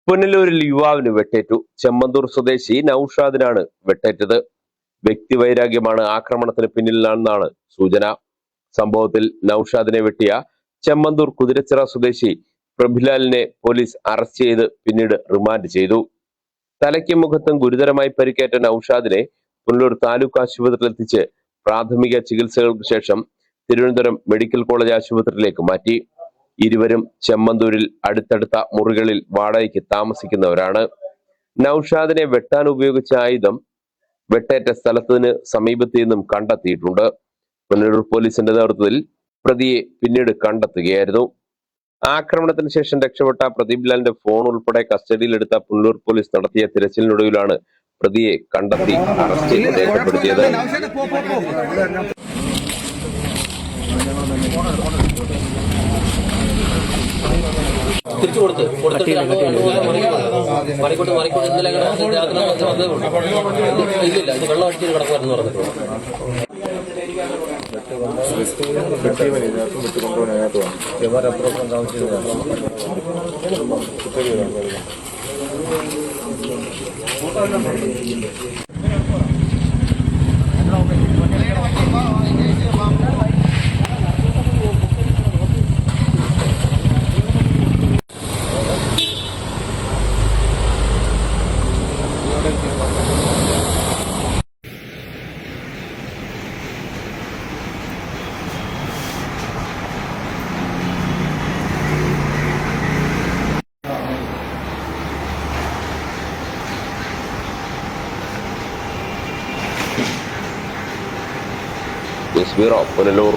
പുനലൂരിൽ യുവാവിന് വെട്ടേറ്റു. ചെമ്മന്തൂർ സ്വദേശി നൌഷാദിനാണ് വെട്ടേറ്റത്. വ്യക്തിവൈരാഗ്യമാണ് ആക്രമണത്തിന് പിന്നിലാണെന്നാണ് സൂചന. സംഭവത്തിൽ നൌഷാദിനെ വെട്ടിയ ചെമ്മന്തൂർ കുതിരച്ചിറ സ്വദേശി പ്രഭിലാലിനെ പോലീസ് അറസ്റ്റ് ചെയ്ത് പിന്നീട് റിമാൻഡ് ചെയ്തു. തലയ്ക്കും മുഖത്തും ഗുരുതരമായി പരിക്കേറ്റ നൌഷാദിനെ പുനലൂർ താലൂക്ക് ആശുപത്രിയിൽ എത്തിച്ച് പ്രാഥമിക ചികിത്സകൾക്ക് ശേഷം തിരുവനന്തപുരം മെഡിക്കൽ കോളേജ് ആശുപത്രിയിലേക്ക് മാറ്റി. ഇരുവരും ചെമ്മന്തൂരിൽ അടുത്തടുത്ത മുറികളിൽ വാടകയ്ക്ക് താമസിക്കുന്നവരാണ്. നൌഷാദിനെ വെട്ടാൻ ഉപയോഗിച്ച ആയുധം വെട്ടേറ്റ സ്ഥലത്തിന് സമീപത്ത് നിന്നും കണ്ടെത്തിയിട്ടുണ്ട്. പുനലൂർ പോലീസിന്റെ നേതൃത്വത്തിൽ പ്രതിയെ പിന്നീട് കണ്ടെത്തുകയായിരുന്നു. ആക്രമണത്തിന് ശേഷം രക്ഷപ്പെട്ട പ്രദീപ് ലാലിന്റെ ഫോൺ ഉൾപ്പെടെ കസ്റ്റഡിയിലെടുത്ത പുനലൂർ പോലീസ് നടത്തിയ തിരച്ചിലിനൊടുവിലാണ് പ്രതിയെ കണ്ടെത്തി അറസ്റ്റ് ചെയ്ത് രേഖപ്പെടുത്തിയത്. തിരിച്ചു കൊടുത്തിട്ട് ഇല്ലില്ല, ഇത് വെള്ളം അടിച്ച് കിടക്കുമായിരുന്നു പറഞ്ഞിട്ടുണ്ട്. News bureau, Punalur.